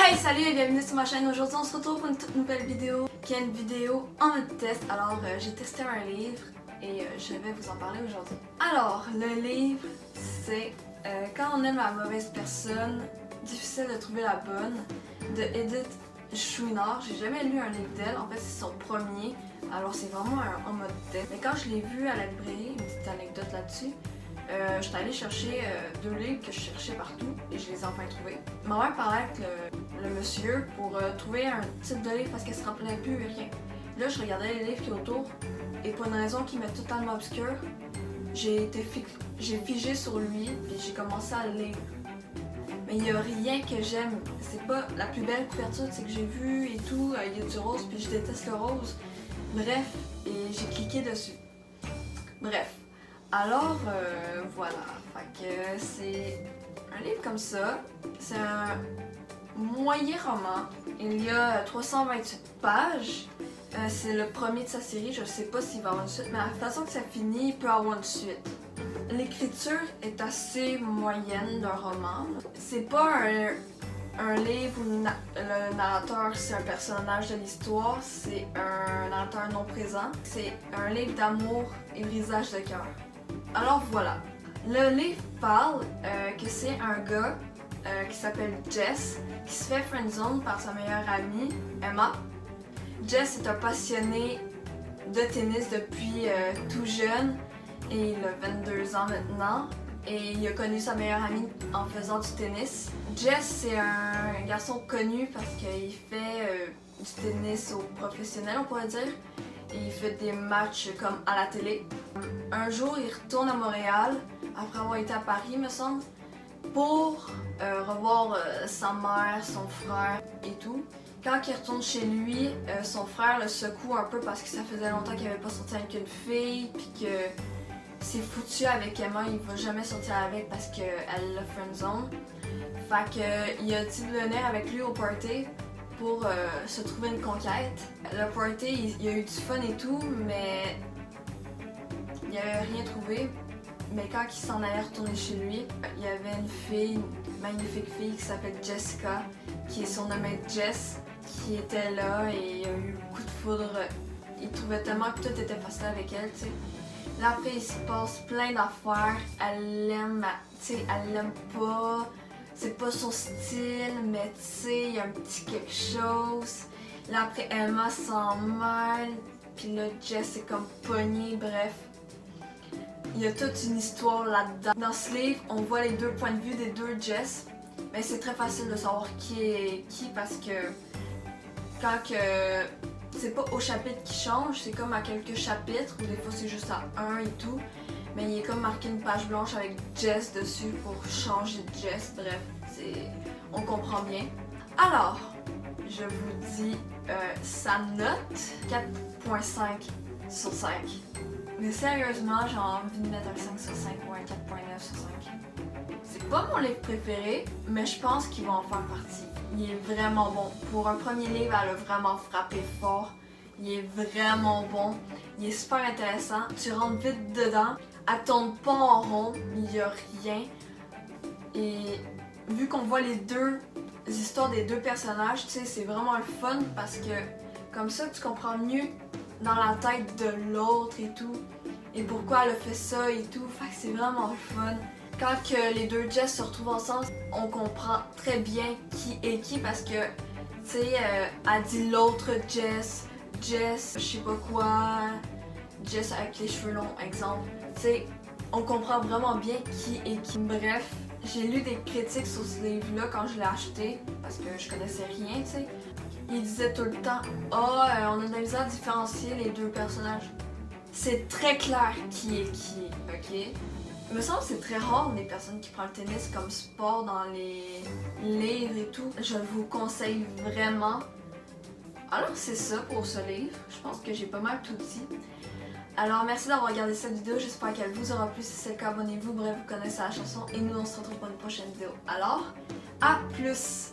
Hey, salut et bienvenue sur ma chaîne. Aujourd'hui on se retrouve pour une toute nouvelle vidéo qui est une vidéo en mode test. Alors j'ai testé un livre et je vais vous en parler aujourd'hui. Alors le livre c'est Quand on aime la mauvaise personne, difficile de trouver la bonne de Edith Chouinard. J'ai jamais lu un livre d'elle, en fait c'est son premier. Alors c'est vraiment en mode test. Mais quand je l'ai vu à la librairie, une petite anecdote là-dessus, j'étais allée chercher deux livres que je cherchais partout et je les ai enfin trouvés. Ma mère parlait avec le monsieur pour trouver un type de livre parce qu'elle se rappelait plus rien. Là, je regardais les livres qui étaient autour et pour une raison qui m'est totalement obscure, j'ai figé sur lui et j'ai commencé à le lire. Mais il n'y a rien que j'aime. C'est pas la plus belle couverture que j'ai vue et tout. Il y a du rose puis je déteste le rose. Bref, et j'ai cliqué dessus. Bref. Alors, voilà, fait que c'est un livre comme ça, c'est un moyen roman, il y a 328 pages, c'est le premier de sa série, je sais pas s'il va avoir une suite, mais à la façon que ça finit, il peut avoir une suite. L'écriture est assez moyenne d'un roman, c'est pas un livre où le narrateur c'est un personnage de l'histoire, c'est un narrateur non présent, c'est un livre d'amour et brisage de cœur. Alors voilà, le livre parle que c'est un gars qui s'appelle Jess qui se fait friendzone par sa meilleure amie Emma. Jess est un passionné de tennis depuis tout jeune et il a 22 ans maintenant et il a connu sa meilleure amie en faisant du tennis. Jess c'est un garçon connu parce qu'il fait du tennis au professionnel on pourrait dire. Il fait des matchs comme à la télé. Un jour, il retourne à Montréal, après avoir été à Paris, me semble, pour revoir sa mère, son frère et tout. Quand il retourne chez lui, son frère le secoue un peu parce que ça faisait longtemps qu'il n'avait pas sorti avec une fille, puis que c'est foutu avec Emma, il va jamais sortir avec parce qu'elle l'a friendzone. Fait qu'il a dit de venir avec lui au party pour se trouver une conquête. Le party, il y a eu du fun et tout, mais il avait rien trouvé. Mais quand il s'en allait retourner chez lui, il y avait une fille, une magnifique fille qui s'appelle Jessica, qui est surnommée Jess, qui était là et il a eu beaucoup de foudre. Il trouvait tellement que tout était facile avec elle, tu sais. Là après, il se passe plein d'affaires. Elle l'aime, tu sais, elle l'aime pas. C'est pas son style, mais tu sais, il y a un petit quelque chose. Là après, Emma s'en mêle, puis là, Jess est comme pognée, bref. Il y a toute une histoire là-dedans. Dans ce livre, on voit les deux points de vue des deux Jess, mais c'est très facile de savoir qui est qui parce que quand que c'est pas au chapitre qui change, c'est comme à quelques chapitres, ou des fois c'est juste à un et tout. Mais il est comme marqué une page blanche avec Jess dessus pour changer de Jess. Bref, on comprend bien. Alors, je vous dis sa note 4.5 sur 5. Mais sérieusement, j'ai envie de mettre un 5 sur 5 ou un 4.9 sur 5. C'est pas mon livre préféré, mais je pense qu'il va en faire partie. Il est vraiment bon. Pour un premier livre, elle a vraiment frappé fort. Il est vraiment bon. Il est super intéressant. Tu rentres vite dedans. Elle tourne pas en rond, il n'y a rien. Et vu qu'on voit les deux histoires des deux personnages, tu sais, c'est vraiment le fun parce que comme ça, tu comprends mieux dans la tête de l'autre et tout. Et pourquoi elle a fait ça et tout. Fait que c'est vraiment le fun. Quand que les deux Jess se retrouvent ensemble, on comprend très bien qui est qui parce que, tu sais, elle dit l'autre Jess, Jess, je sais pas quoi, Jess avec les cheveux longs, exemple. Tu sais, on comprend vraiment bien qui est qui. Bref, j'ai lu des critiques sur ce livre-là quand je l'ai acheté, parce que je connaissais rien, tu sais. Ils disaient tout le temps « Ah, on a de la misère à différencier les deux personnages. » C'est très clair qui est qui, ok? Il me semble que c'est très rare des personnes qui prennent le tennis comme sport dans les livres et tout. Je vous conseille vraiment. Alors c'est ça pour ce livre. Je pense que j'ai pas mal tout dit. Alors merci d'avoir regardé cette vidéo, j'espère qu'elle vous aura plu. Si c'est le cas, abonnez-vous, bref, vous connaissez la chanson et nous on se retrouve pour une prochaine vidéo. Alors, à plus!